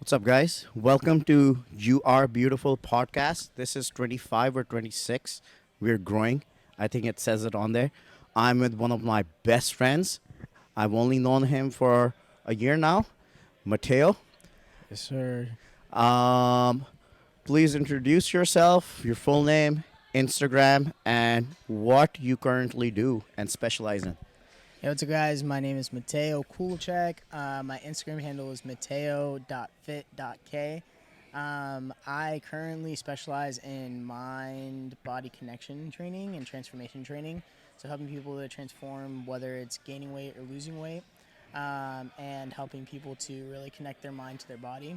What's up, guys? Welcome to You Are Beautiful podcast. This is 25 or 26. We're growing. I think it says it on there. I'm with one of my best friends. I've only known him for a year now, Mateo. Yes, sir. Um, please introduce yourself, your full name, Instagram, and what you currently do and specialize in. Hey, what's up, guys? My name is Mateo Kulczyk. My Instagram handle is mateo.fit.k. I currently specialize in mind body connection training and transformation training. So, helping people to transform, whether it's gaining weight or losing weight, and helping people to really connect their mind to their body.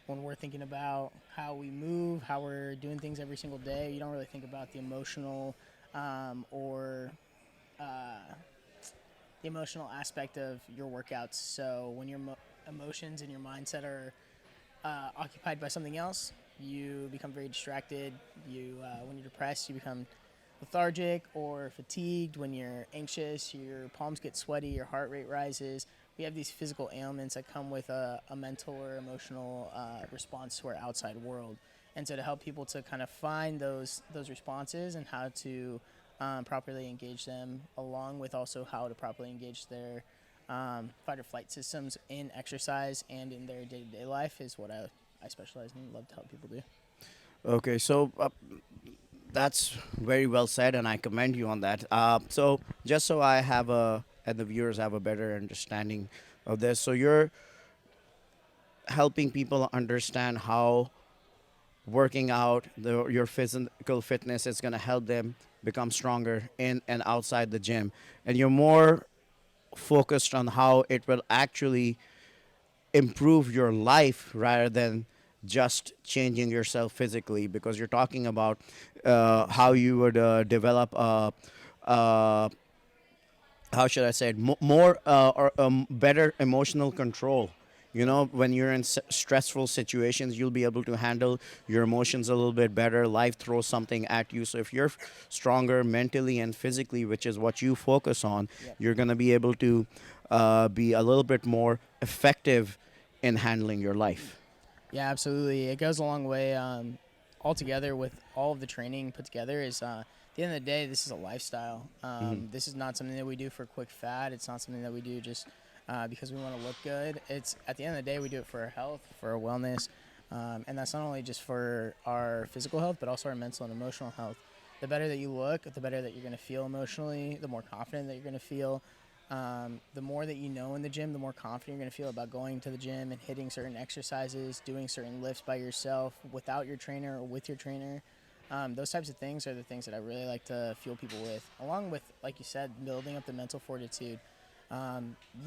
When we're thinking about how we move, how we're doing things every single day, you don't really think about or uh, the emotional aspect of your workouts. So when your emotions and your mindset are occupied by something else, you become very distracted. When you're depressed, you become lethargic or fatigued. When you're anxious, your palms get sweaty, your heart rate rises. We have these physical ailments that come with a mental or emotional response to our outside world. And so to help people to kind of find those responses and how to properly engage them, along with also how to properly engage their fight or flight systems in exercise and in their day-to-day life is what I specialize in and love to help people do. Okay, so that's very well said, and I commend you on that. So, just so I have and the viewers have a better understanding of this, so you're helping people understand how working out, your physical fitness is going to help them become stronger in and outside the gym, and you're more focused on how it will actually improve your life rather than just changing yourself physically, because you're talking about how you would develop uh, how should I say it, more or better emotional control. You know, when you're in stressful situations, you'll be able to handle your emotions a little bit better. Life throws something at you. So if you're stronger mentally and physically, which is what you focus on, Yep. you're going to be able to be a little bit more effective in handling your life. Yeah, absolutely. It goes a long way. Altogether, with all of the training put together, is at the end of the day, this is a lifestyle. Hmm. This is not something that we do for a quick fad. It's not something that we do just because we want to look good. It's at the end of the day, we do it for our health, for our wellness, and that's not only just for our physical health, but also our mental and emotional health. The better that you look, the better that you're going to feel emotionally, the more confident that you're going to feel. The more that you know in the gym, the more confident you're going to feel about going to the gym and hitting certain exercises, doing certain lifts by yourself, without your trainer or with your trainer. Those types of things are the things that I really like to fuel people with, along with, like you said, building up the mental fortitude.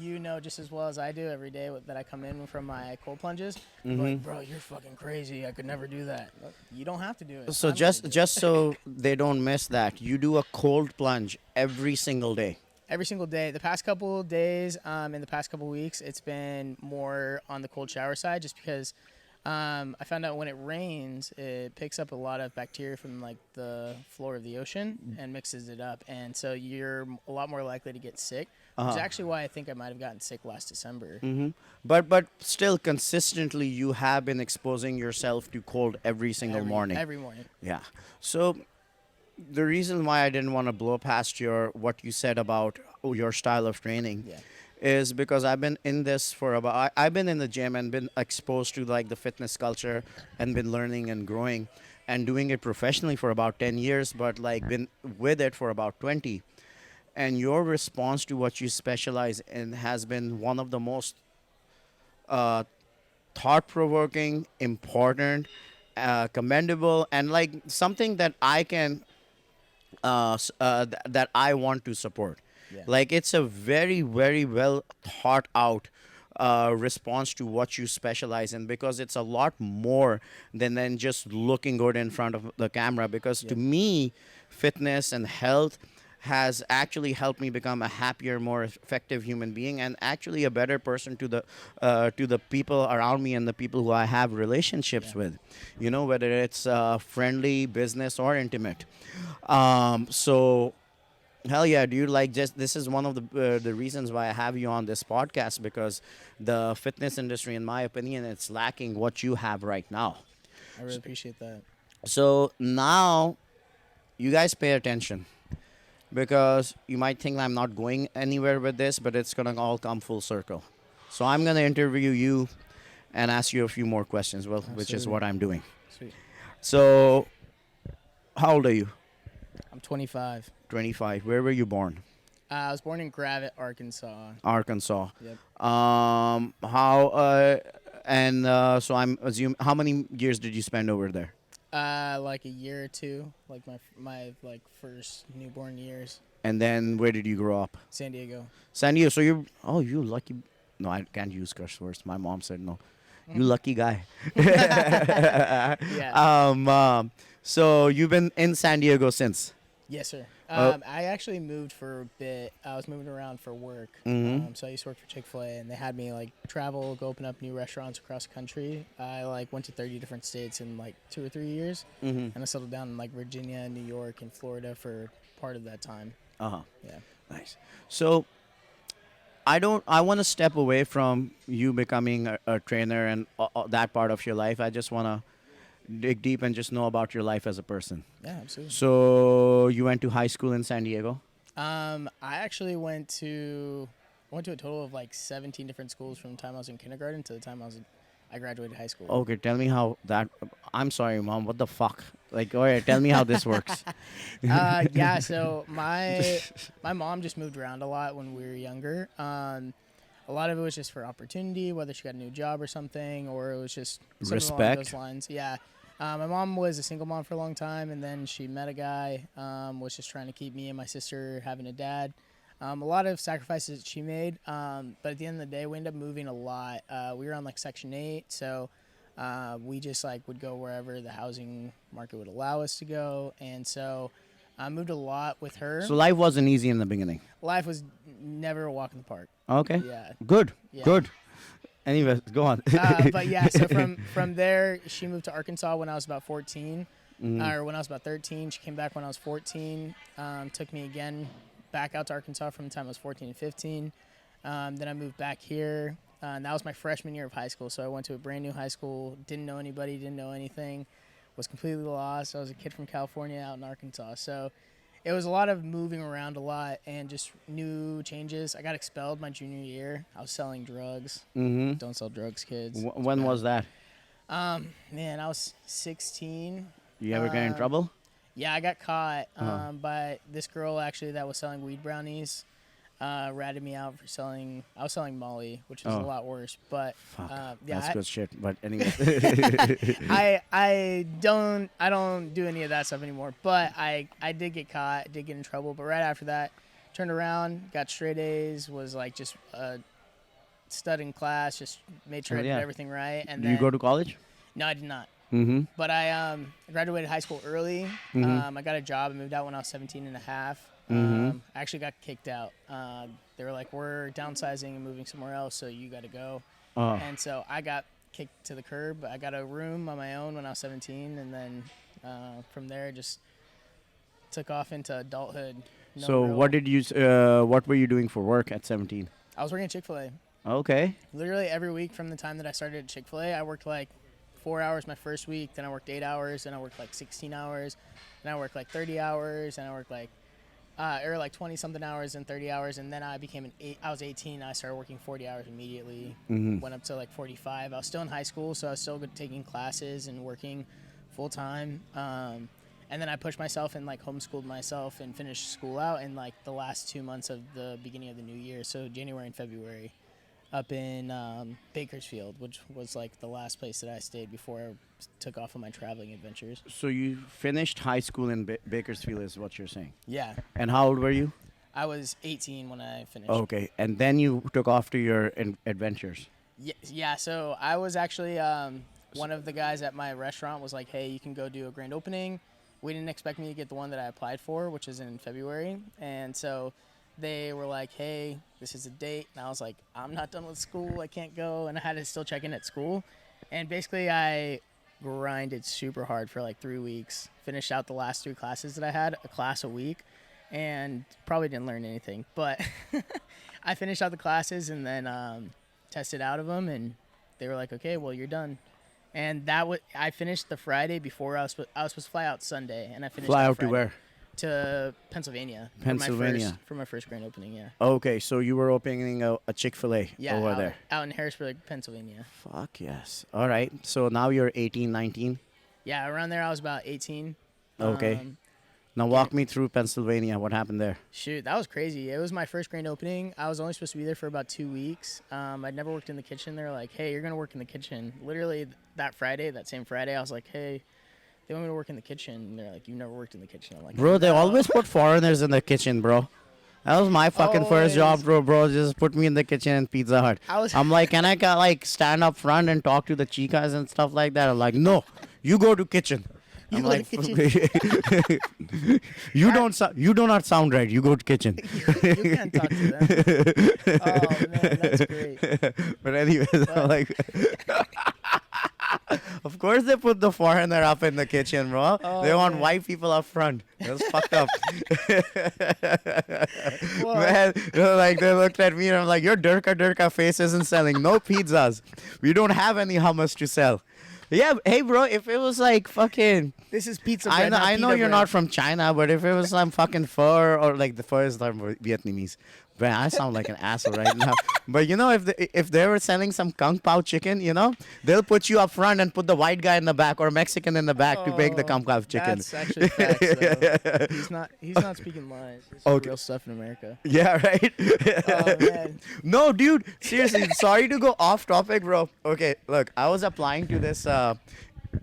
You know just as well as I do every day that I come in from my cold plunges. I'm Hmm. like, bro, you're fucking crazy. I could never do that. You don't have to do it. So I'm going to just do just it. so they don't miss that, you do a cold plunge every single day. Every single day. The past couple of days, in the past couple of weeks, it's been more on the cold shower side, just because I found out when it rains, it picks up a lot of bacteria from like the floor of the ocean and mixes it up, and so you're a lot more likely to get sick. Which is Uh-huh. actually why I think I might have gotten sick last December. Hmm. But still, consistently, you have been exposing yourself to cold every single morning. Every morning. Yeah. So the reason why I didn't want to blow past your what you said about your style of training Yeah. is because I've been in this for about I've been in the gym and been exposed to like the fitness culture and been learning and growing and doing it professionally for about 10 years, but like been with it for about 20. And your response to what you specialize in has been one of the most uh, thought provoking, important, commendable, and like something that I can that I want to support. Yeah. Like it's a very, very well thought out response to what you specialize in, because it's a lot more than just looking good in front of the camera. Because to Yep. me, fitness and health has actually helped me become a happier, more effective human being, and actually a better person to the people around me and the people who I have relationships Yeah. with. You know, whether it's friendly, business, or intimate. So Hell yeah, dude! Like, just this is one of the reasons why I have you on this podcast, because the fitness industry, in my opinion, it's lacking what you have right now. I really appreciate that. So now you guys pay attention, because you might think I'm not going anywhere with this, but it's gonna all come full circle. So I'm gonna interview you and ask you a few more questions, well, which is Absolutely. what I'm doing. Sweet. So, how old are you? I'm 25. 25. Where were you born? I was born in Gravette, Arkansas. Arkansas. Yep. How and so I'm assume how many years did you spend over there? Like a year or two, like my like first newborn years. And then where did you grow up? San Diego. San Diego. So you lucky. No, I can't use curse words. My mom said no. You lucky guy. Yeah. So you've been in San Diego since. Yes, sir. Oh. I actually moved for a bit. I was moving around for work. Mhm. So I used to work for Chick-fil-A, and they had me like travel, go open up new restaurants across the country. I like went to 30 different states in like 2 or 3 years, Mhm. and I settled down in like Virginia, New York, and Florida for part of that time. Uh huh. Yeah. Nice. So I don't. I want to step away from you becoming a trainer and that part of your life. I just want to dig deep and just know about your life as a person. Yeah, absolutely. So you went to high school in San Diego. I actually went to a total of like 17 different schools from the time I was in kindergarten to the time I graduated high school. Okay, tell me how that. I'm sorry, mom. What the fuck? Like, all right, tell me how this works. Yeah, so my mom just moved around a lot when we were younger. A lot of it was just for opportunity, whether she got a new job or something, or it was just something along Respect. those lines. Yeah. My mom was a single mom for a long time, and then she met a guy, was just trying to keep me and my sister having a dad. A lot of sacrifices that she made, but at the end of the day, we ended up moving a lot. We were on like Section 8, so we just like would go wherever the housing market would allow us to go, and so I moved a lot with her. So life wasn't easy in the beginning. Life was never a walk in the park. Okay. Yeah. Good. Yeah. Good. Anyways, go on. But yeah, so from there, she moved to Arkansas when I was about 14, or when I was about 13. She came back when I was 14. Took me again back out to Arkansas from the time I was 14 and 15. Then I moved back here, and that was my freshman year of high school. So I went to a brand new high school, didn't know anybody, didn't know anything, was completely lost. I was a kid from California out in Arkansas. So it was a lot of moving around a lot and just new changes. I got expelled my junior year. I was selling drugs. Mm-hmm. Don't sell drugs, kids. When was that? Man, I was 16. You ever get in trouble? Yeah, I got caught by this girl actually that was selling weed brownies. Ratted me out for selling. I was selling Molly, which is a lot worse. But Fuck. yeah, That's good shit. But anyway. I don't do any of that stuff anymore. But I did get caught, did get in trouble. But right after that, turned around, got straight A's, was like just a stud in class, just made sure I did yeah. everything right. And Do then, you go to college? No, I did not. Mm-hmm. But I graduated high school early. I got a job. I moved out when I was 17 and a half. I actually got kicked out. They were like, we're downsizing and moving somewhere else, so you got to go. And so I got kicked to the curb. I got a room on my own when I was 17, and then from there just took off into adulthood. No So real- what were you doing for work at 17? I was working at Chick-fil-A. Okay. Literally every week from the time that I started at Chick-fil-A, I worked like 4 hours my first week, then I worked 8 hours, then I worked like 16 hours, then I worked like 30 hours, and I worked like 20 something hours and 30 hours, and then I became I was 18, I started working 40 hours immediately. Went up to like 45. I was still in high school, so I was still taking classes and working full time. And then I pushed myself and like homeschooled myself and finished school out in like the last 2 months of the beginning of the new year, so January and February, up in Bakersfield, which was like the last place that I stayed before I took off on my traveling adventures. So you finished high school in Bakersfield, is what you're saying? Yeah, And how old were you? I was 18 when I finished. Okay. And then you took off to your adventures. Yeah, so I was actually one of the guys at my restaurant was like, hey, you can go do a grand opening. We didn't expect me to get the one that I applied for, which is in February. And so they were like, hey, this is a date. And I was like, I'm not done with school. I can't go. And I had to still check in at school. And basically I grinded super hard for like 3 weeks, finished out the last 3 classes that I had, a class a week. and probably didn't learn anything. But I finished out the classes and then tested out of them, and they were like, "Okay, well, you're done." And I finished the Friday before I was supposed to fly out Sunday, and I finished Fly out out to Friday where? to Pennsylvania. Pennsylvania. For my first grand opening. Yeah. Okay, so you were opening a Chick-fil-A Yeah. over there. Out in Harrisburg, Pennsylvania. Fuck yes. All right. So now you're 18, 19. Yeah, around there I was about 18. Okay. Now walk me through Pennsylvania. What happened there? Shoot, that was crazy. It was my first grand opening. I was only supposed to be there for about 2 weeks. I'd never worked in the kitchen. They were like, "Hey, you're gonna work in the kitchen." Literally that same Friday, I was like, "Hey, they want me to work in the kitchen." And they're like, "You never worked in the kitchen." I'm like, Bro, they "No." always put foreigners in the kitchen, bro. That was my fucking first job, bro. Just put me in the kitchen in Pizza Hut. I'm like, can I like stand up front and talk to the chicas and stuff like that? I'm like, no, you go to kitchen. You I'm go like, to kitchen. you do not sound right. You go to kitchen. You can't talk to them. Oh man, that's great. But anyways, I'm like, of course they put the foreigner up in the kitchen, bro. They want white people up front. That's fucked up. Man, like they looked at me and I'm like, your Durka face isn't selling. No pizzas. We don't have any hummus to sell. Yeah, hey bro, if it was like fucking, This is pizza I bread. know, not I know pita you're bread. not from China, but if it was some fucking pho or like the pho is like Vietnamese, man, I sound like an asshole right now. But you know, if they were selling some kung pao chicken, you know, they'll put you up front and put the white guy in the back or Mexican in the back to bake the kung pao chicken. That's actually facts, though. He's not speaking lies. This is Okay. real stuff in America. Yeah, right. Oh man. No, dude, seriously, sorry to go off topic, bro. Okay, look, I was applying to this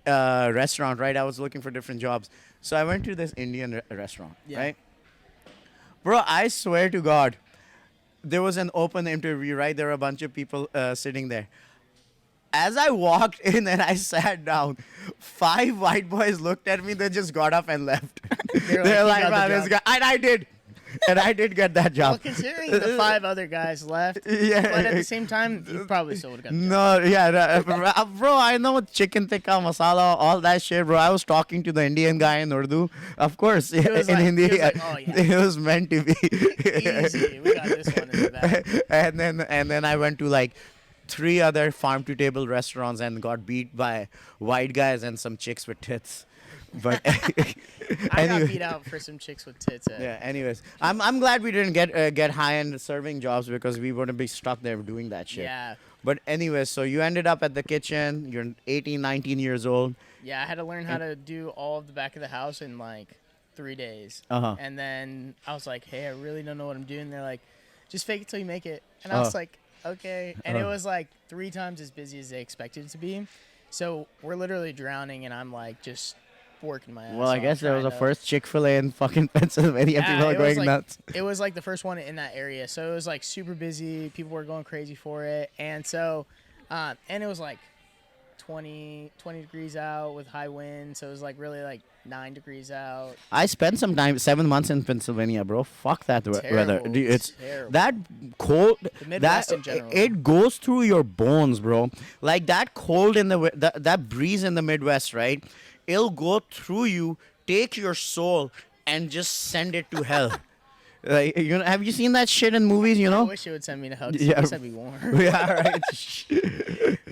restaurant, right? I was looking for different jobs. So I went to this Indian restaurant, Yeah. right? Bro, I swear to God, there was an open interview, right? There were a bunch of people sitting there. As I walked in and I sat down, 5 white boys looked at me. They just got up and left. They're They're like, like, "You got man, the this job." guy, and I did. And I did get that Well, job. considering the 5 other guys left, Yeah. but at the same time, you probably still would have got the job. No, yeah, bro, I know chicken tikka masala, all that shit, bro. I was talking to the Indian guy in Urdu. Of course, in was like- Hindi, he was like, "Oh, yeah." it was meant to be. Easy. We got this one in the back. and then I went to like 3 other farm to table restaurants and got beat by white guys and some chicks with tits. But I got anyway. beat out for some chicks with tits. Yeah. Anyways, I'm glad we didn't get high end serving jobs because we wouldn't be stuck there doing that shit. Yeah. But anyways, so you ended up at the kitchen. You're 18, 19 years old. Yeah, I had to learn how to do all of the back of the house in like 3 days. Uh-huh. And then I was like, "Hey, I really don't know what I'm doing." They're like, "Just fake it till you make it." And I was like, "Okay." And it was like 3 times as busy as they expected it to be. So we're literally drowning, and I'm like just working my ass Well, I off guess there was a trying to- first Chick-fil-A in fucking Pennsylvania. Yeah, People are it was going like- nuts. It was like the first one in that area, so it was like super busy. People were going crazy for it, and so, and it was like 20 degrees out with high wind, so it was like really like 9 degrees out. I spent some time, 7 months in Pennsylvania, bro. Fuck that weather. Terrible, Dude, it's terrible. that cold. The Midwest that in general. it goes through your bones, bro. Like that cold in that breeze in the Midwest, right? It'll go through you, take your soul, and just send it to hell. Like, you know, have you seen that shit in movies? You I know. wish it would send me to hell. 'Cause Yeah. at least I'd be warm. Yeah, right.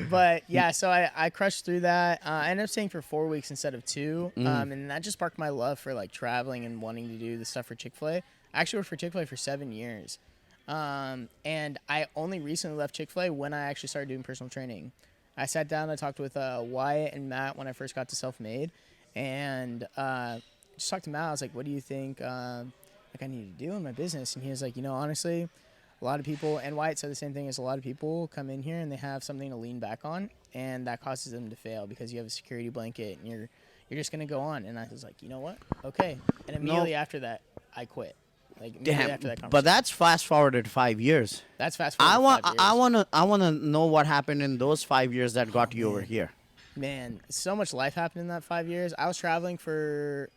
But yeah, so I crushed through that. I ended up staying for 4 weeks instead of 2, Mm. and that just sparked my love for like traveling and wanting to do the stuff for Chick-fil-A. I actually worked for Chick-fil-A for 7 years, and I only recently left Chick-fil-A when I actually started doing personal training. I sat down, I talked with Wyatt and Matt when I first got to Self-Made, and just talked to Matt. I was like, "What do you think like I need to do in my business?" And he was like, "Honestly, a lot of people," and Wyatt said the same thing, is a lot of people come in here and they have something to lean back on, and that causes them to fail because you have a security blanket and you're just gonna go on." And I was like, "You know what? Okay." And immediately after that, I quit. Like immediately Damn. after that conversation. But that's fast forwarded 5 years. That's fast forward. I want to know what happened in those 5 years that got you over here. Man, so much life happened in that 5 years. I was traveling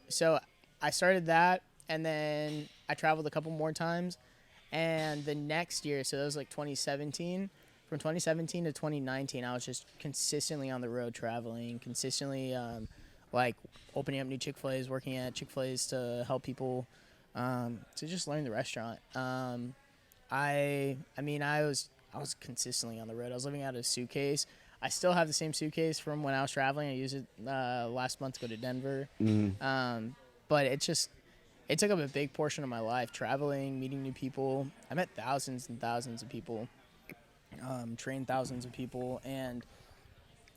so I started that, and then I traveled a couple more times, and the next year, so that was like 2017. From 2017 to 2019, I was just consistently on the road traveling, consistently like opening up new Chick-fil-A's, working at Chick-fil-A's to help people To just learn the restaurant. I was consistently on the road. I was living out of a suitcase. I still have the same suitcase from when I was traveling. I used it last month to go to Denver. But it took up a big portion of my life, traveling, meeting new people. I met thousands and thousands of people, trained thousands of people, and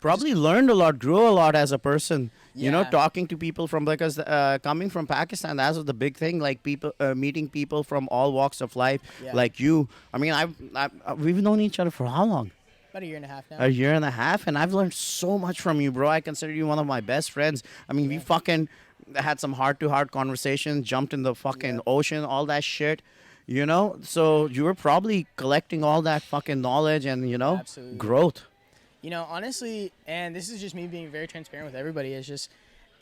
Probably learned a lot, grew a lot as a person. You know, yeah, talking to people from, because coming from Pakistan, that was the big thing. Like people, meeting people from all walks of life, yeah, like you. I mean, we've known each other for how long? about a year and a half A now. year and a half, and I've learned so much from you, bro. I consider you one of my best friends. I mean, we Yeah, fucking had some heart-to-heart conversations, jumped in the fucking yeah, ocean, all that shit. You know, so you were probably collecting all that fucking knowledge and absolutely. growth. Honestly, and this is just me being very transparent with everybody, is just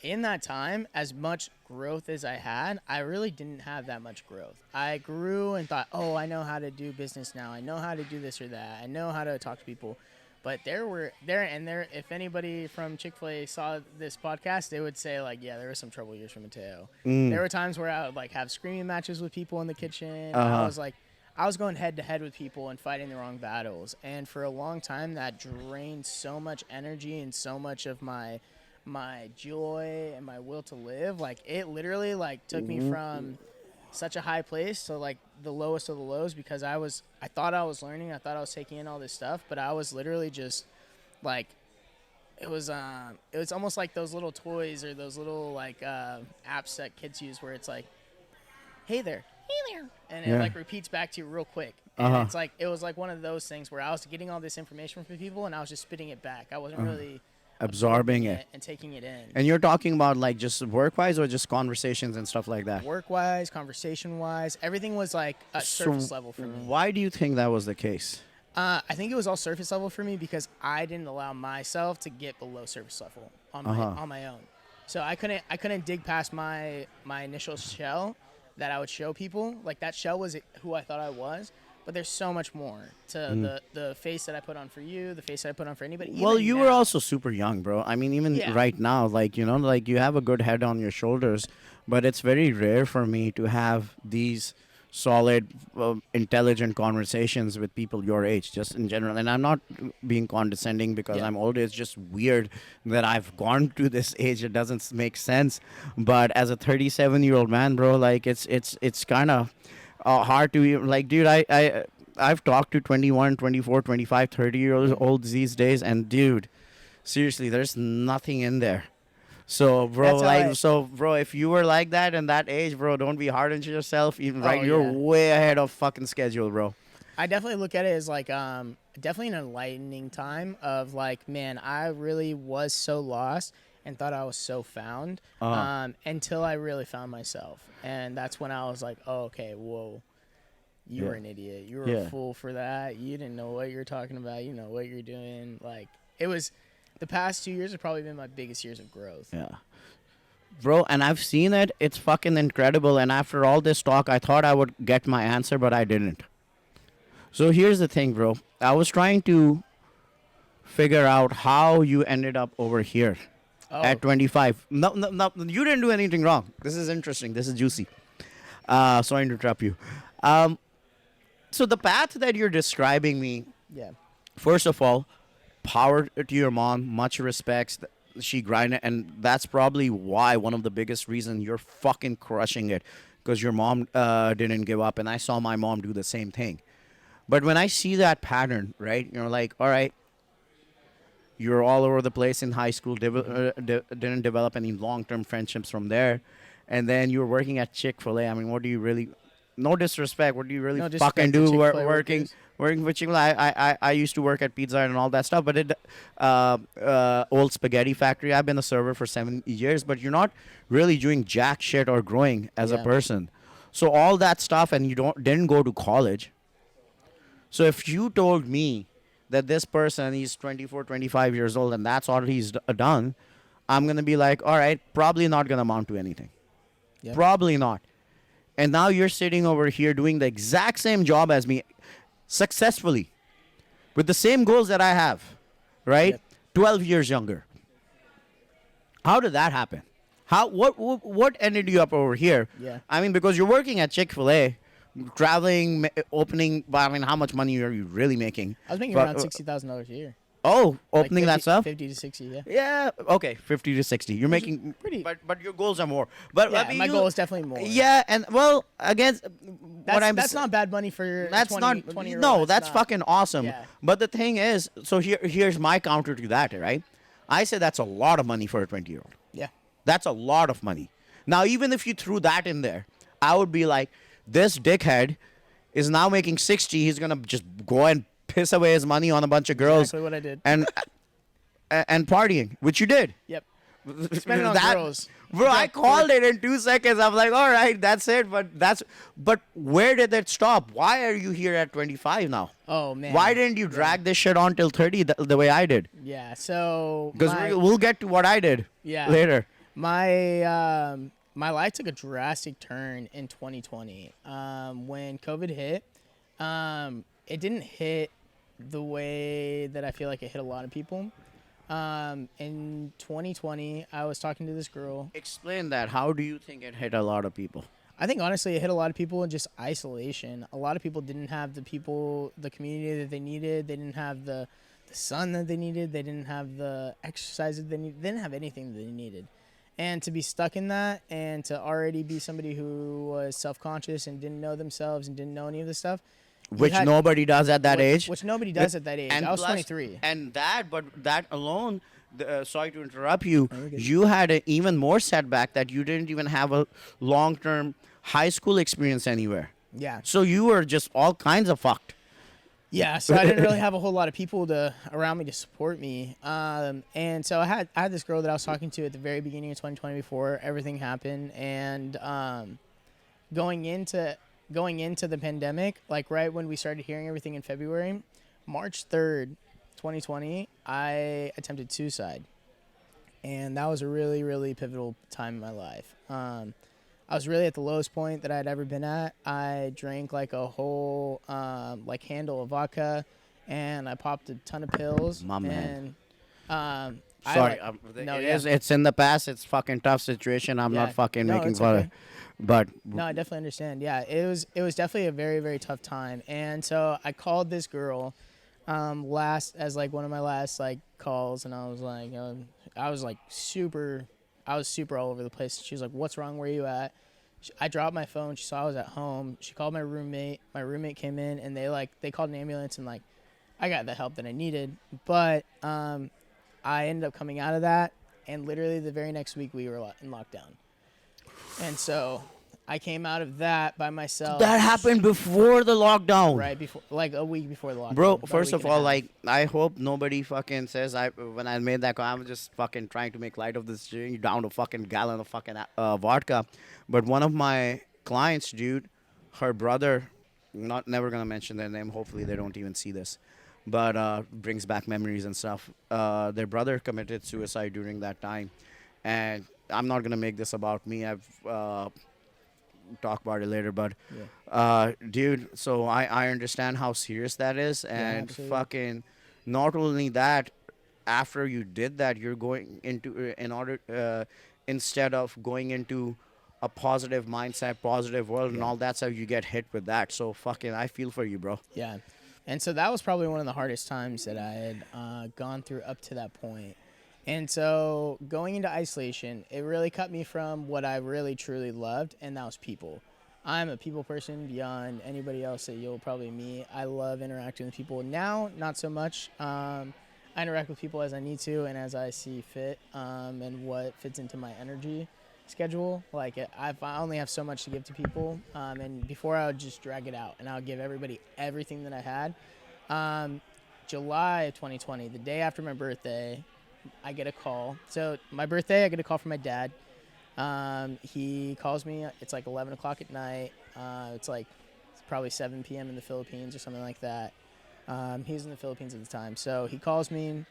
in that time, as much growth as I had, I really didn't have that much growth. I grew and thought, oh, I know how to do business now. I know how to do this or that. I know how to talk to people. But there, if anybody from Chick-fil-A saw this podcast, they would say, like, yeah, there were some trouble years for Mateo. There were times where I would, like, have screaming matches with people in the kitchen. Uh huh. I was going head to head with people and fighting the wrong battles. And for a long time, that drained so much energy and so much of my joy and my will to live. Like, it literally, like, took me from such a high place to, like, the lowest of the lows, because I thought I was learning, I thought I was taking in all this stuff, but I was literally just like, it was almost like those little toys or those little, like, apps that kids use, where it's like, hey there, and it, Yeah. like, repeats back to you real quick. Uh And huh. it's like, it was like one of those things where I was getting all this information from people and I was just spitting it back. I wasn't really Absorbing absorbing it. it and taking it in. And you're talking about like just work-wise or just conversations and stuff like that. Work wise, conversation wise, everything was like at So, surface level for me. why do you think that was the case? I think it was all surface level for me because I didn't allow myself to get below surface level on my own. So I couldn't dig past my initial shell that I would show people. Like, that shell was who I thought I was, but there's so much more to the face that I put on for you, the face that I put on for anybody. Well, Even you were now. also super young, bro. I mean, even Yeah. right now, like, like you have a good head on your shoulders, but it's very rare for me to have these solid, intelligent conversations with people your age, just in general. And I'm not being condescending because Yeah. I'm older. It's just weird that I've gone to this age. It doesn't make sense. But as a 37-year-old man, bro, like it's kind of hard to like, dude. I've talked to 21, 24, 25, 30-year-olds olds these days, and dude, seriously, there's nothing in there. So, bro, That's how like, I. so, bro, if you were like that in that age, bro, don't be hard on yourself. Even right, Oh you're yeah. way ahead of fucking schedule, bro. I definitely look at it as, like, definitely an enlightening time of, like, man, I really was so lost and thought I was so found, until I really found myself, and that's when I was like, oh, okay, whoa, you Yeah. were an idiot, you were Yeah. a fool for that, you didn't know what you're talking about, you know what you're doing. Like, it was, the past 2 years have probably been my biggest years of growth. Yeah. Bro, and I've seen it. It's fucking incredible. And after all this talk, I thought I would get my answer, but I didn't. So here's the thing, bro. I was trying to figure out how you ended up over here Oh, at 25. No, no, no, you didn't do anything wrong. This is interesting. This is juicy. Sorry to interrupt you. Um, so the path that you're describing me, yeah, first of all, power to your mom. Much respects. She grinded, and that's probably why one of the biggest reasons you're fucking crushing it, because your mom didn't give up, and I saw my mom do the same thing. But when I see that pattern, right, you're like, all right, you're all over the place in high school, didn't develop any long-term friendships from there, and then you're working at Chick-fil-A. I mean, what do you really? No disrespect. What do you really no fucking disrespect to do Chick-fil-A working workers. working for Chick-fil-A? I used to work at Pizza Hut and all that stuff, but old spaghetti factory. I've been a server for 7 years, but you're not really doing jack shit or growing as a Yeah. person. So all that stuff, and you didn't go to college. So if you told me that this person, he's 24, 25 years old, and that's all he's done, I'm gonna be like, all right, probably not gonna amount to anything. Yep. Probably not. And now you're sitting over here doing the exact same job as me, successfully, with the same goals that I have, right? Yep. 12 years younger. How did that happen? How what ended you up over here? Yeah. I mean, because you're working at Chick-fil-A, traveling, opening. But I mean, how much money are you really making? I was making But around $60,000 a year. oh, Like opening that stuff. 50 to 60, yeah. Yeah. Okay, 50 to 60. You're Which is making pretty. but your goals are more. But I Yeah, mean, my goal is definitely more. Yeah, and well, again, That's not bad money for that's 20, not 20-year-old. no, It's that's not. fucking awesome. Yeah. But the thing is, so here's my counter to that, right? I say that's a lot of money for a 20-year-old. Yeah. That's a lot of money. Now, even if you threw that in there, I would be like, this dickhead is now making 60. He's gonna just go and piss away his money on a bunch of girls Exactly what I did. and partying, which you did. Yep. Spend it on That- girls. Bro, I called it in 2 seconds. I'm like, all right, that's it. But where did it stop? Why are you here at 25 now? Oh man. Why didn't you drag this shit on till 30 the way I did? Yeah. So. Because we'll get to what I did Yeah. later. My life took a drastic turn in 2020 when COVID hit. It didn't hit the way that I feel like it hit a lot of people. In 2020, I was talking to this girl. Explain that. How do you think it hit a lot of people? I think honestly, it hit a lot of people in just isolation. A lot of people didn't have the community that they needed. They didn't have the sun that they needed. They didn't have the exercise that they needed. They didn't have anything that they needed. And to be stuck in that and to already be somebody who was self-conscious and didn't know themselves and didn't know any of this stuff. Which nobody does at that age. Which nobody does at that age. I was 23. And but that alone, sorry to interrupt you, you had an even more setback that you didn't even have a long-term high school experience anywhere. Yeah. So you were just all kinds of fucked. Yeah, so I didn't really have a whole lot of people around me to support me. And so I had this girl that I was talking to at the very beginning of 2020 before everything happened. And going into the pandemic, like right when we started hearing everything in February, March 3rd, 2020, I attempted suicide. And that was a really, really pivotal time in my life. I was really at the lowest point that I'd ever been at. I drank like a whole handle of vodka, and I popped a ton of pills. My man. And Sorry, no, it's in the past. It's fucking tough situation. I'm Yeah. not fucking No, making it's fun of okay. But No, I definitely understand. Yeah, it was definitely a very, very tough time. And so I called this girl last as like one of my last like calls, and I was like I was super all over the place. She was like, "What's wrong? Where are you at?" I dropped my phone. She saw I was at home. She called my roommate. My roommate came in, and they called an ambulance, and like I got the help that I needed. But I ended up coming out of that, and literally the very next week we were in lockdown. And so I came out of that by myself. that happened before the lockdown. Right before, like a week before the lockdown. Bro, about a first week of and a all, half. like, I hope nobody fucking says when I made that call, I was just fucking trying to make light of this shit, down a fucking gallon of fucking vodka. But one of my clients, dude, her brother, never gonna mention their name. Hopefully they don't even see this, but brings back memories and stuff. Their brother committed suicide during that time, and I'm not gonna make this about me. I've talk about it later, but dude, so I understand how serious that is, and absolutely. fucking not only that, after you did that, you're going into instead of going into a positive mindset, positive world, and all that stuff, you get hit with that. So fucking, I feel for you, bro. Yeah. And so that was probably one of the hardest times that I had gone through up to that point. And so going into isolation, it really cut me from what I really truly loved, and that was people. I'm a people person beyond anybody else that you'll probably meet. I love interacting with people. Now, not so much. I interact with people as I need to and as I see fit, and what fits into my energy schedule. Like I only have so much to give to people, and before I would just drag it out, and I would give everybody everything that I had. July of 2020, the day after my birthday, I get a call. So my birthday, I get a call from my dad. He calls me. It's like 11 o'clock at night. It's probably 7 p.m. in the Philippines or something like that. He's in the Philippines at the time. So he calls me.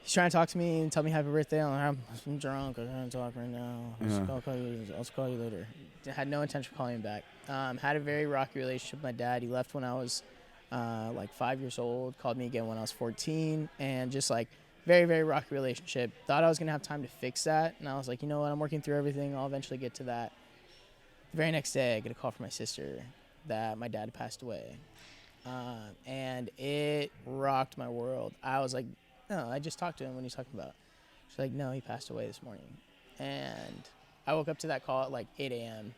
He's trying to talk to me and tell me happy birthday. I'm drunk. I can't talk right now. I'll call you later. Had no intention of calling him back. Had a very rocky relationship with my dad. He left when I was like 5 years old. Called me again when I was 14. And just like very, very rocky relationship. Thought I was gonna have time to fix that, and I was like, you know what? I'm working through everything. I'll eventually get to that. The very next day, I get a call from my sister that my dad passed away, and it rocked my world. I was like, no, I just talked to him. What are you talking about? She's like, no, he passed away this morning, and I woke up to that call at like 8 a.m.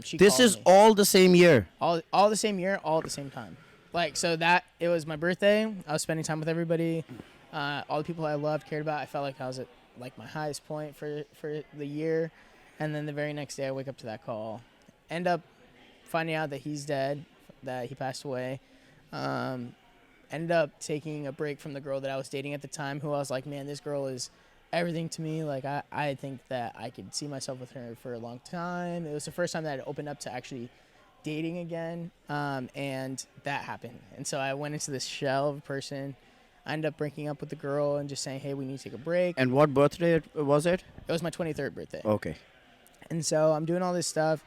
She This called is me all the same year. all the same year, all at the same time. Like, so that it was my birthday. I was spending time with everybody, all the people I loved, cared about. I felt like I was at like my highest point for the year, and then the very next day I wake up to that call, end up finding out that he's dead, that he passed away. Um, Ended up taking a break from the girl that I was dating at the time, who I was like, man, this girl is everything to me. Like, I think that I could see myself with her for a long time. It was the first time that I opened up to actually dating again, and that happened. And so I went into this shell of a person. I ended up breaking up with the girl and just saying, hey, we need to take a break. And what birthday was it? It was my 23rd birthday. Okay. And so I'm doing all this stuff,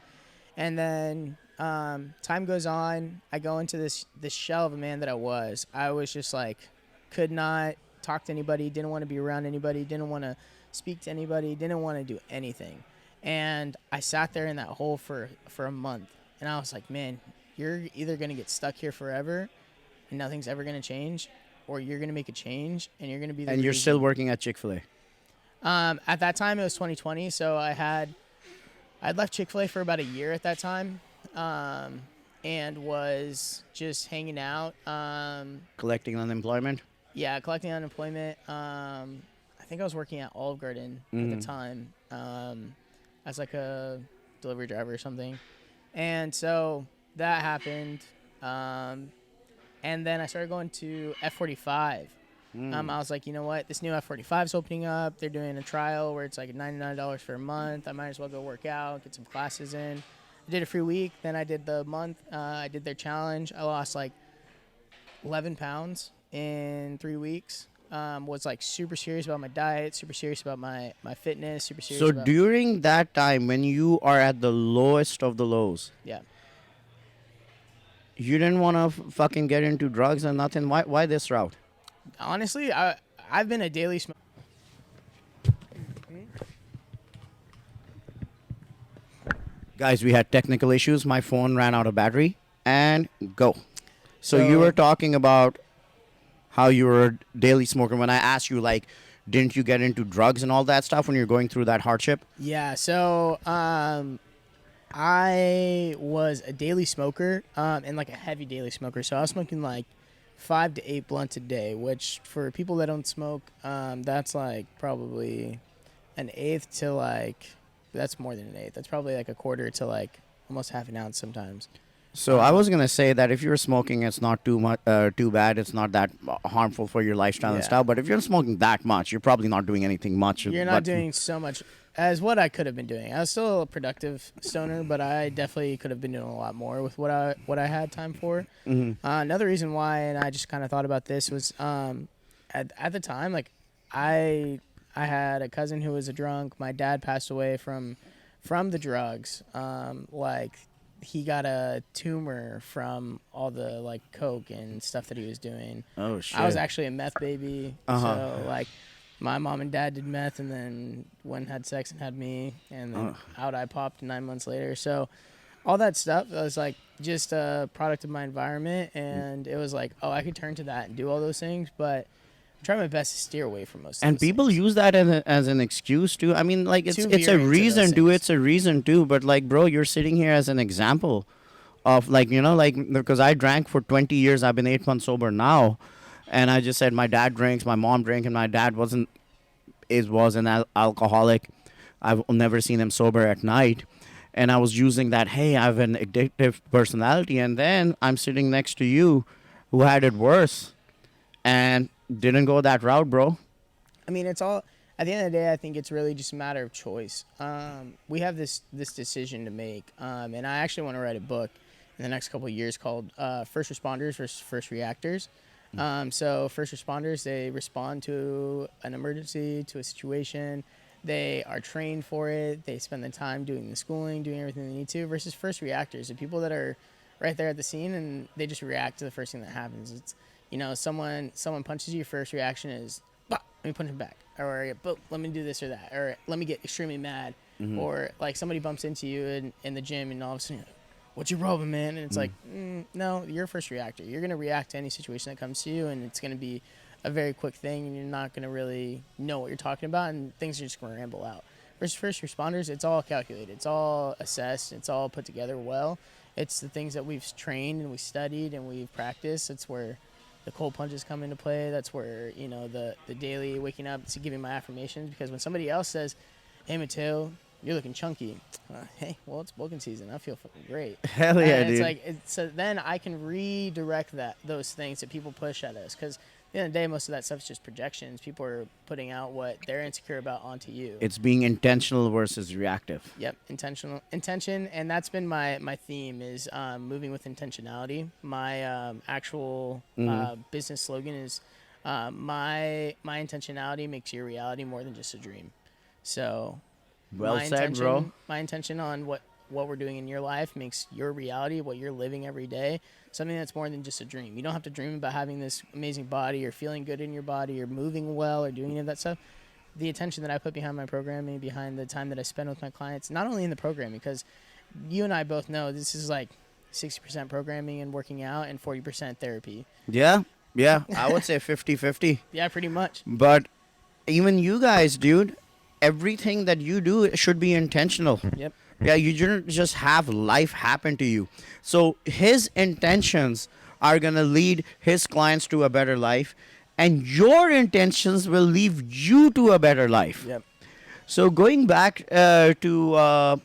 and then time goes on. I go into this shell of a man that I was. I was just like, could not talk to anybody, didn't want to be around anybody, didn't want to speak to anybody, didn't want to do anything. And I sat there in that hole for a month, and I was like, man, you're either gonna get stuck here forever, and nothing's ever gonna change, or you're gonna make a change, and you're gonna be the And you're reason. still working at Chick-fil-A. At that time, it was 2020, so I'd left Chick-fil-A for about a year at that time, and was just hanging out. Collecting unemployment. Yeah, collecting unemployment. I think I was working at Olive Garden at the time, as like a delivery driver or something. And so that happened. And then I started going to F45. I was like, you know what? This new F45 is opening up. They're doing a trial where it's like $99 for a month. I might as well go work out, get some classes in. I did a free week. Then I did the month. I did their challenge. I lost like 11 pounds in 3 weeks. Was like super serious about my diet, super serious about my fitness, super serious So about... during that time when you are at the lowest of the lows, Yeah. you didn't want to fucking get into drugs and nothing. Why this route? Honestly, I've been a daily smoker. Guys, we had technical issues. My phone ran out of battery. And go. So you So- were talking about how you were a daily smoker. When I asked you, like, didn't you get into drugs and all that stuff when you're going through that hardship? Yeah, so I was a daily smoker, and like a heavy daily smoker. So I was smoking like 5 to 8 blunts a day, which for people that don't smoke, that's like probably an eighth to like, that's more than an eighth. That's probably like a quarter to like almost half an ounce sometimes. So I was gonna say that if you're smoking, it's not too much, too bad. It's not that harmful for your lifestyle and Yeah. stuff. But if you're smoking that much, you're probably not doing anything much. You're but- not doing so much as what I could have been doing. I was still a productive stoner, but I definitely could have been doing a lot more with what I had time for. Another reason why, and I just kind of thought about this, was at the time, like I had a cousin who was a drunk. My dad passed away from the drugs. Like he got a tumor from all the like coke and stuff that he was doing. Oh shit! I was actually a meth baby, Uh-huh. so like my mom and dad did meth, and then went and had sex and had me, and then out I popped 9 months later. So all that stuff was like just a product of my environment, and it was like, oh, I could turn to that and do all those things, but I'm trying my best to steer away from most. And of those people things. use that as an excuse too. I mean, like it's To it's veer a into reason those too. things. It's a reason too. But like, bro, you're sitting here as an example of like like because I drank for 20 years. I've been 8 months sober now, and I just said my dad drinks, my mom drank, and my dad was an alcoholic. I've never seen him sober at night. And I was using that, hey, I have an addictive personality. And then I'm sitting next to you who had it worse and didn't go that route, bro. I mean, it's all at the end of the day. I think it's really just a matter of choice. We have this decision to make, and I actually want to write a book in the next couple of years called "First Responders versus First Reactors." So first responders, they respond to an emergency, to a situation. They are trained for it. They spend the time doing the schooling, doing everything they need to. Versus first reactors, the people that are right there at the scene and they just react to the first thing that happens. It's someone punches you. First reaction is, bah! let me punch him back, or but let me do this or that, or let me get extremely mad, or like somebody bumps into you in the gym and all of a sudden, you're like, what's your problem, man? And it's like, no, you're a first reactor. You're gonna react to any situation that comes to you, and it's gonna be a very quick thing, and you're not gonna really know what you're talking about, and things are just gonna ramble out. Versus first responders, it's all calculated, it's all assessed, it's all put together well. It's the things that we've trained and we studied and we've practiced. It's where the cold plunges come into play. That's where, the daily waking up to giving my affirmations. Because when somebody else says, hey, Mateo, you're looking chunky. Hey, well, it's booking season. I feel fucking great. Hell yeah, and dude. it's like, so then I can redirect those things that people push at us. Because at the end of the day, most of that stuff is just projections. People are putting out what they're insecure about onto you. It's being intentional versus reactive. Yep, intention, and that's been my theme is moving with intentionality. My actual business slogan is my intentionality makes your reality more than just a dream. So, Well said, bro. My intention on what we're doing in your life makes your reality, what you're living every day, something that's more than just a dream. You don't have to dream about having this amazing body or feeling good in your body or moving well or doing any of that stuff. The attention that I put behind my programming, behind the time that I spend with my clients, not only in the programming, because you and I both know this is like 60% programming and working out and 40% therapy. Yeah, I would say 50-50. Yeah, pretty much. But even you guys, dude, everything that you do should be intentional. Yep. Yeah, you shouldn't just have life happen to you. So his intentions are going to lead his clients to a better life, and your intentions will lead you to a better life. Yep. So going back to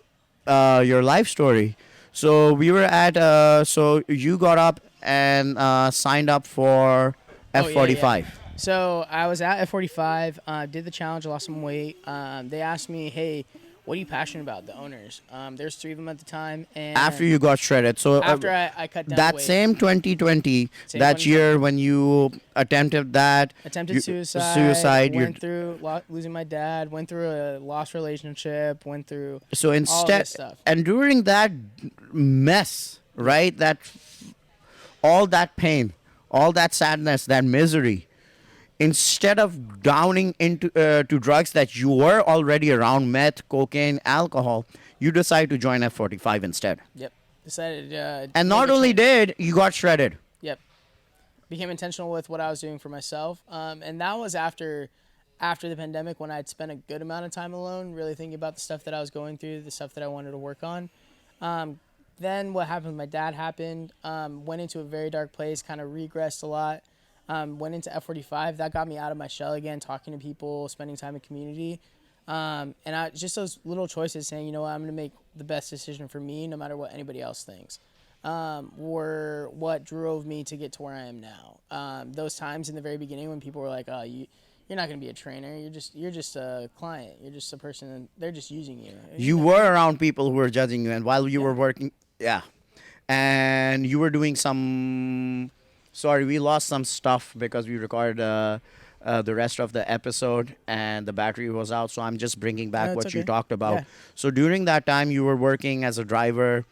your life story. So we were at, so you got up and signed up for F45. So I was at F45, did the challenge, lost some weight. They asked me, hey, what are you passionate about? The owners. There's 3 of them at the time. And After you got shredded. So after I cut down that weight. same 2020, Same that 2020. year when you attempted that. Attempted suicide. Suicide. Went through losing my dad. Went through a lost relationship. Went through So all instead, this stuff. and during that mess, right? All that pain, all that sadness, that misery, instead of downing into to drugs that you were already around, meth, cocaine, alcohol, you decide to join F45 instead. Yep. Decided. And not only did, you got shredded. Yep. Became intentional with what I was doing for myself. And that was after the pandemic, when I'd spent a good amount of time alone, really thinking about the stuff that I was going through, the stuff that I wanted to work on. Then what happened with my dad happened. Went into a very dark place, kind of regressed a lot. Went into F45. That got me out of my shell again, talking to people, spending time in community. And just those little choices saying, you know what, I'm going to make the best decision for me no matter what anybody else thinks, were what drove me to get to where I am now. Those times in the very beginning when people were like, oh, you're not going to be a trainer. You're just a client. You're just a person. And they're just using you. You were around people who were judging you, and while you were working, and you were doing some. Sorry, we lost some stuff because we recorded the rest of the episode and the battery was out. So I'm just bringing back what you talked about. Yeah. So during that time, you were working as a driver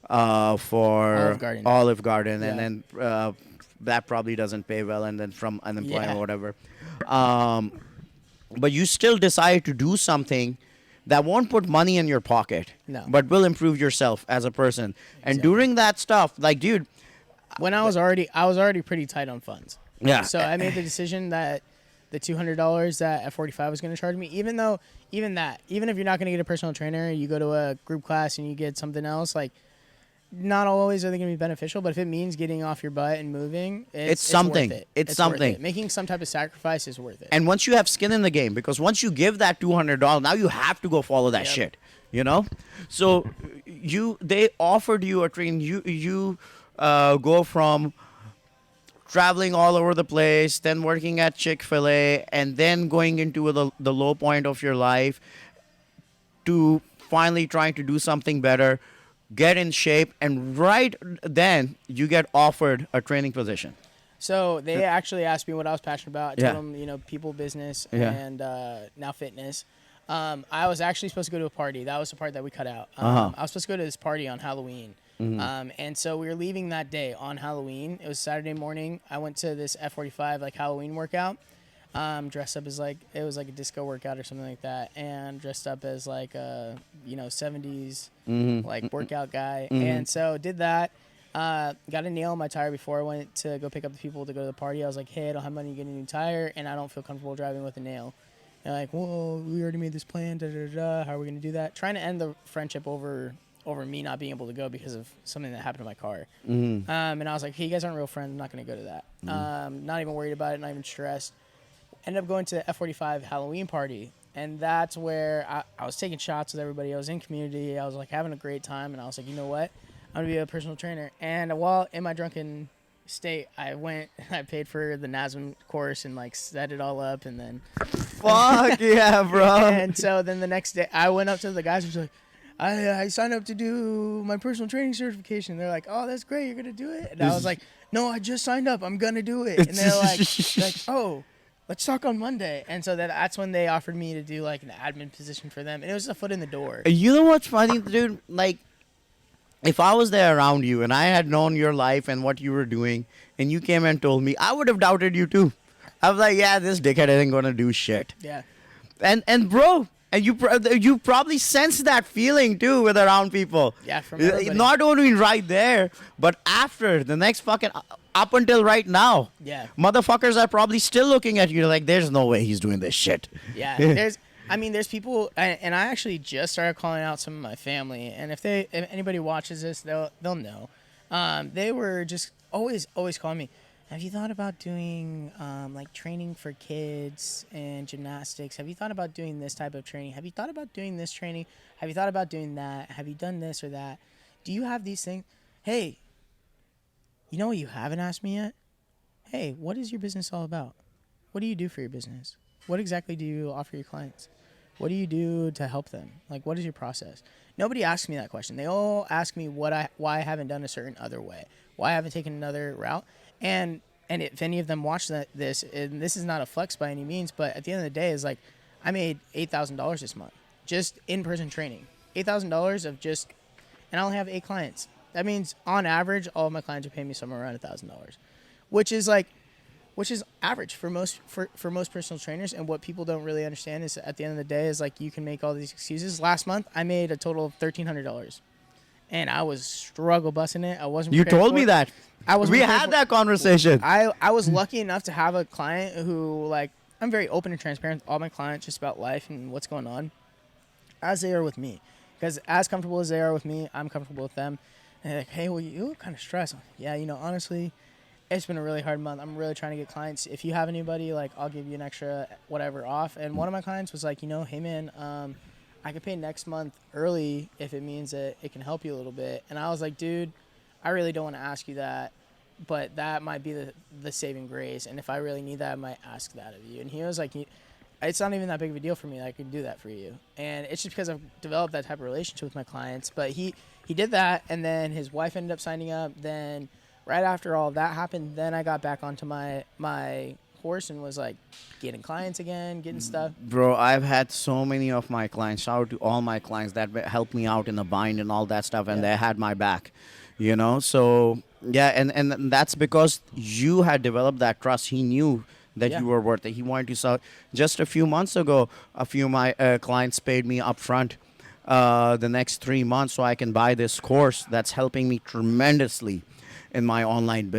for Olive Garden, and then that probably doesn't pay well, and then from unemployment or whatever. But you still decide to do something that won't put money in your pocket, but will improve yourself as a person. And during that stuff, like, dude, when I was already pretty tight on funds. Yeah. So I made the decision that the $200 that F45 was going to charge me, even if you're not going to get a personal trainer, you go to a group class and you get something else, like, not always are they going to be beneficial, but if it means getting off your butt and moving, it's something. Worth it. It's something. Worth it. Making some type of sacrifice is worth it. And once you have skin in the game, because once you give that $200, now you have to go follow that shit. You know? So they offered you a train. You go from traveling all over the place, then working at Chick-fil-A, and then going into the low point of your life to finally trying to do something better, get in shape, and right then you get offered a training position. So they actually asked me what I was passionate about. I told them, people, business, and now fitness. I was actually supposed to go to a party. That was the part that we cut out. I was supposed to go to this party on Halloween. And so we were leaving that day on Halloween. It was Saturday morning. I went to this F45 Halloween workout. Dressed up as like it was like a disco workout or something like that, and dressed up as like a 70s like workout guy, and so did that. Got a nail in my tire before I went to go pick up the people to go to the party. I was like, hey, I don't have money to get a new tire, and I don't feel comfortable driving with a nail. They're like, whoa, we already made this plan. Da da da. How are we gonna do that? Trying to end the friendship over me not being able to go because of something that happened to my car. And I was like, hey, you guys aren't real friends. I'm not gonna go to that. Not even worried about it. Not even stressed. Ended up going to the F45 Halloween party, and that's where I was taking shots with everybody. I was in community. I was like having a great time, and I was like, you know what? I'm gonna be a personal trainer. And while in my drunken state, I went and I paid for the NASM course and like set it all up, and then Fuck yeah, bro. and so then the next day I went up to the guys and was like, I signed up to do my personal training certification. They're like, oh, that's great, you're gonna do it. And I was like, no, I just signed up, I'm gonna do it. And they're like, oh, let's talk on Monday. And so that's when they offered me to do like an admin position for them, and it was a foot in the door. You know what's funny, dude? Like, if I was there around you and I had known your life and what you were doing, and you came and told me, I would have doubted you too. I was like, yeah, this dickhead isn't gonna do shit. Yeah. And bro, and you probably sense that feeling too with around people. Yeah, from everybody. Not only right there, but after the next fucking up until right now. Yeah. Motherfuckers are probably still looking at you like, there's no way he's doing this shit. Yeah. There's people, and I actually just started calling out some of my family, and if anybody watches this, they'll know. They were just always calling me, have you thought about doing like training for kids and gymnastics? Have you thought about doing this type of training? Have you thought about doing this training? Have you thought about doing that? Have you done this or that? Do you have these things? Hey, you know what you haven't asked me yet? Hey, what is your business all about? What do you do for your business? What exactly do you offer your clients? What do you do to help them? Like, what is your process? Nobody asks me that question. They all ask me why I haven't done a certain other way, why I haven't taken another route. And if any of them watch this, and this is not a flex by any means, but at the end of the day, is like, I made $8,000 this month just in-person training. $8,000 of just, and I only have 8 clients. That means on average, all of my clients are paying me somewhere around $1,000, which is average for most personal trainers. And what people don't really understand is at the end of the day is like, you can make all these excuses. Last month, I made a total of $1,300, and I was struggle busting it. I wasn't. You told me that. We prepared had that conversation. I was lucky enough to have a client who, like, I'm very open and transparent with all my clients just about life and what's going on, as they are with me. Because as comfortable as they are with me, I'm comfortable with them. And they're like, hey, well, you look kind of stressed. Yeah, honestly, it's been a really hard month. I'm really trying to get clients. If you have anybody, like, I'll give you an extra whatever off. And one of my clients was like, hey, man, I could pay next month early if it means that it can help you a little bit. And I was like, dude, I really don't want to ask you that, but that might be the saving grace. And if I really need that, I might ask that of you. And he was like, it's not even that big of a deal for me. I could do that for you. And it's just because I've developed that type of relationship with my clients. But he did that, and then his wife ended up signing up. Then right after all of that happened, then I got back onto my horse and was like getting clients again, getting stuff. Bro, I've had so many of my clients, shout out to all my clients that helped me out in the bind and all that stuff, and they had my back, so yeah. And that's because you had developed that trust. He knew that you were worth it. He wanted to sell. Just a few months ago, a few of my clients paid me up front the next 3 months so I can buy this course that's helping me tremendously in my online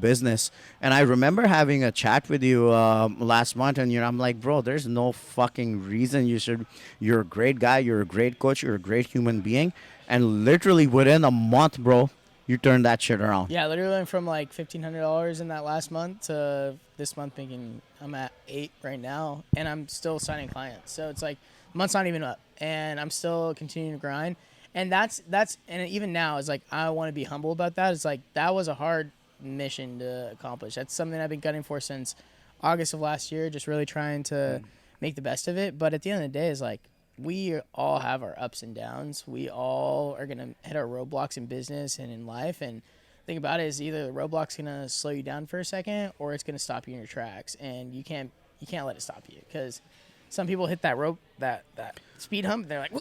business. And I remember having a chat with you last month, and I'm like, bro, there's no fucking reason you should. You're a great guy. You're a great coach. You're a great human being. And literally within a month, bro, you turned that shit around. Yeah, literally went from like $1,500 in that last month to this month thinking I'm at 8 right now, and I'm still signing clients. So it's like, month's not even up, and I'm still continuing to grind. And that's and even now it's like, I want to be humble about that. It's like, that was a hard mission to accomplish. That's something I've been gunning for since August of last year, just really trying to make the best of it. But at the end of the day, it's like, we all have our ups and downs. We all are going to hit our roadblocks in business and in life. And the thing about it is, either the roadblock's going to slow you down for a second, or it's going to stop you in your tracks. And you can't let it stop you, because some people hit that that speed hump, and they're like,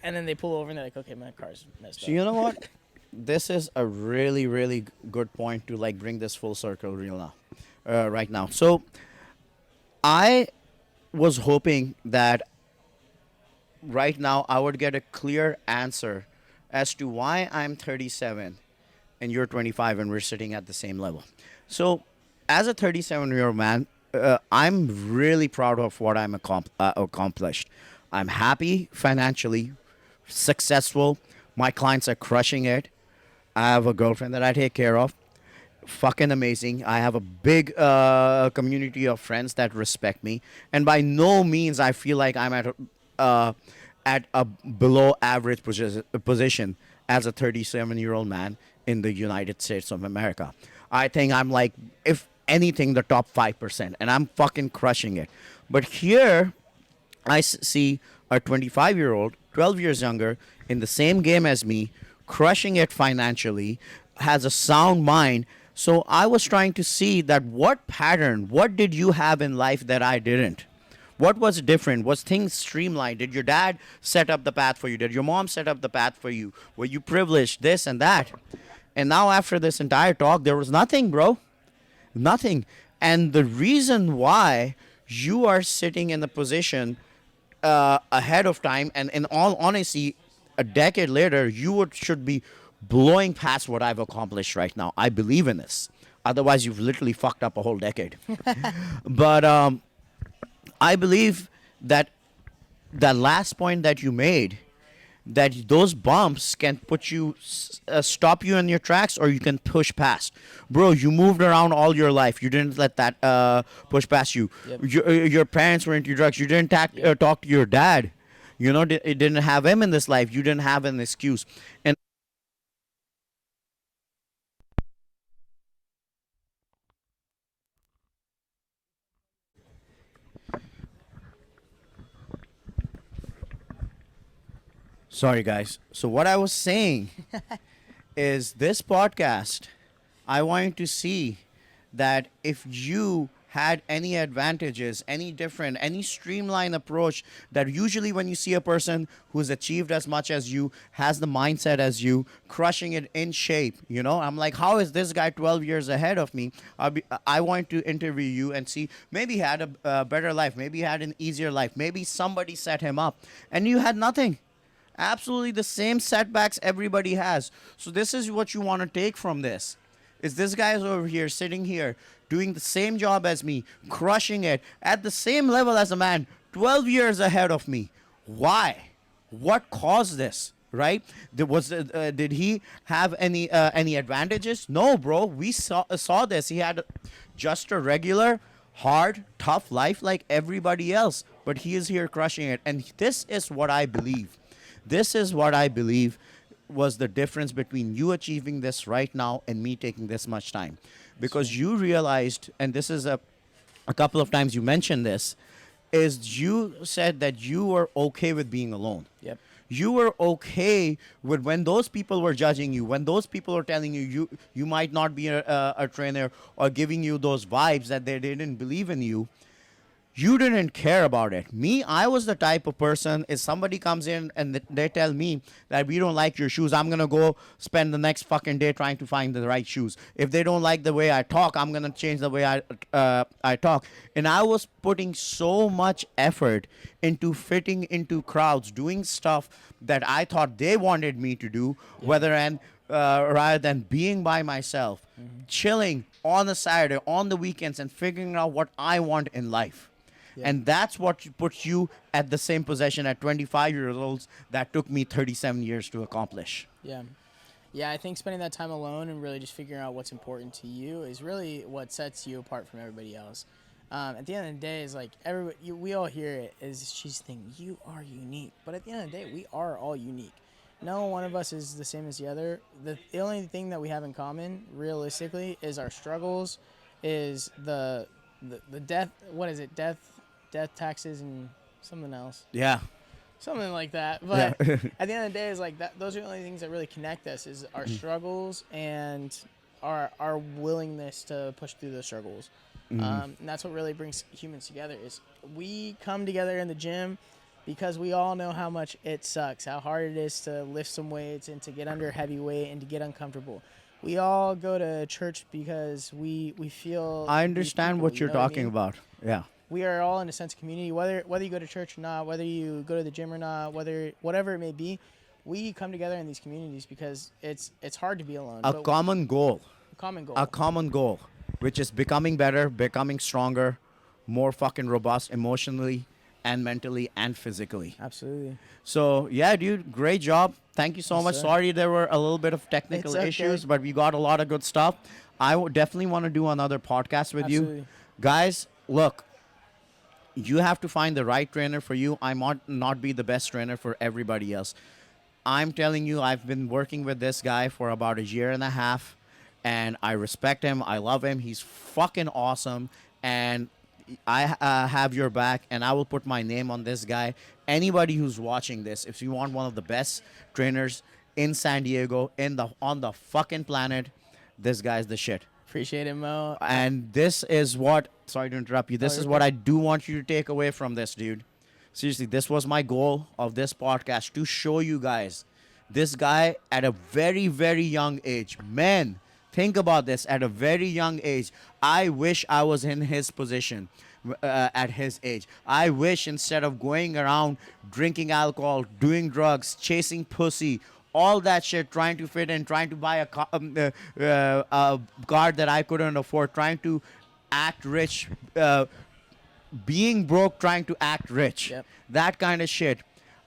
and then they pull over and they're like, okay, my car's messed up. So you know what? This is a really, really good point to like bring this full circle right now. So I was hoping that right now I would get a clear answer as to why I'm 37 and you're 25 and we're sitting at the same level. So, as a 37-year-old man, I'm really proud of what I'm accomplished. I'm happy financially, successful. My clients are crushing it. I have a girlfriend that I take care of. Fucking amazing. I have a big community of friends that respect me, and by no means I feel like I'm uh, at a below average position as a 37-year-old man in the United States of America. I think I'm like, if anything, the top 5%, and I'm fucking crushing it. But here, see a 25-year-old, 12 years younger, in the same game as me, crushing it financially, has a sound mind. So I was trying to see that what pattern, what did you have in life that I didn't? What was different? Was things streamlined? Did your dad set up the path for you? Did your mom set up the path for you? Were you privileged? This and that. And now after this entire talk, there was nothing, bro. Nothing. And the reason why you are sitting in the position ahead of time, and in all honesty, a decade later, should be blowing past what I've accomplished right now. I believe in this. Otherwise, you've literally fucked up a whole decade. But I believe that that last point that you made, that those bumps can put you stop you in your tracks, or you can push past. Bro, you moved around all your life, you didn't let that push past you. Yep. Your parents were into drugs, you didn't talk to your dad. It didn't have him in this life, you didn't have an excuse. And sorry guys, so what I was saying is, this podcast, I want to see that if you had any advantages, any different, any streamlined approach, that usually when you see a person who's achieved as much as you, has the mindset as you, crushing it in shape, I'm like, how is this guy 12 years ahead of me? I want to interview you and see, maybe he had a better life, maybe he had an easier life, maybe somebody set him up, and you had nothing. Absolutely the same setbacks everybody has. So this is what you want to take from this. Is this guy's over here, sitting here, doing the same job as me, crushing it at the same level as a man 12 years ahead of me. Why? What caused this? Right? Did he have any advantages? No, bro. We saw this. He had just a regular, hard, tough life like everybody else, but he is here crushing it. And this is what I believe. This is what I believe was the difference between you achieving this right now and me taking this much time. Because you realized, and this is a couple of times you mentioned this, is you said that you were okay with being alone. Yep. You were okay with when those people were judging you, when those people were telling you might not be a trainer, or giving you those vibes that they didn't believe in you. You didn't care about it. Me, I was the type of person, if somebody comes in and they tell me that we don't like your shoes, I'm going to go spend the next fucking day trying to find the right shoes. If they don't like the way I talk, I'm going to change the way I talk. And I was putting so much effort into fitting into crowds, doing stuff that I thought they wanted me to do, rather than being by myself, chilling on the Saturday, on the weekends, and figuring out what I want in life. Yeah. And that's what puts you at the same position at 25 years old that took me 37 years to accomplish. Yeah. Yeah, I think spending that time alone and really just figuring out what's important to you is really what sets you apart from everybody else. At the end of the day, is like we all hear it as she's thinking, you are unique. But at the end of the day, we are all unique. No one of us is the same as the other. The only thing that we have in common, realistically, is our struggles, is the death. What is it? Death, taxes, and something else. Yeah. Something like that. But at the end of the day, is like that. Those are the only things that really connect us: is our struggles and our willingness to push through those struggles. And that's what really brings humans together. Is we come together in the gym because we all know how much it sucks, how hard it is to lift some weights and to get under heavy weight and to get uncomfortable. We all go to church because we feel. I understand what you're talking about. Yeah. we are all in a sense of community. Whether you go to church or not, whether you go to the gym or not, whatever it may be, we come together in these communities because it's hard to be alone. A But common goal. a common A goal. common goal, which is becoming better, becoming stronger, more fucking robust emotionally and mentally and physically. Absolutely. So yeah, dude, great job. Thank you so Yes, much. sir. Sorry there were a little bit of technical It's okay. issues, but we got a lot of good stuff. I would definitely want to do another podcast with you. Absolutely. Guys, look, you have to find the right trainer for you. I might not be the best trainer for everybody else. I'm telling you, I've been working with this guy for about a year and a half, and I respect him. I love him. He's fucking awesome, and I have your back, and I will put my name on this guy. Anybody who's watching this, if you want one of the best trainers in San Diego, on the fucking planet, this guy's the shit. Appreciate it, Mo. And this is what, sorry to interrupt you, this you're is what good. I do want you to take away from this, dude. Seriously, this was my goal of this podcast, to show you guys this guy at a very, very young age. Man, think about this, at a very young age. I wish I was in his position at his age. I wish instead of going around drinking alcohol, doing drugs, chasing pussy, all that shit, trying to fit in, trying to buy a card that I couldn't afford, trying to act rich, being broke, trying to act rich. Yep. That kind of shit.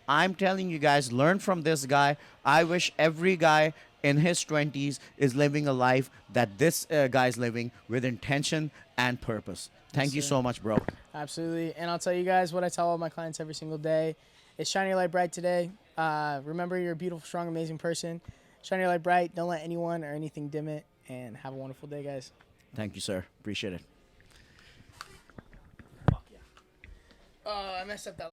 I'm telling you guys, learn from this guy. I wish every guy in his 20s is living a life that this guy's living, with intention and purpose. Thank you sir. so much, bro. Absolutely. And I'll tell you guys what I tell all my clients every single day is shine your light bright today. Remember, you're a beautiful, strong, amazing person. Shine your light bright. Don't let anyone or anything dim it. And have a wonderful day, guys. Thank you, sir. Appreciate it. Oh, I messed up that.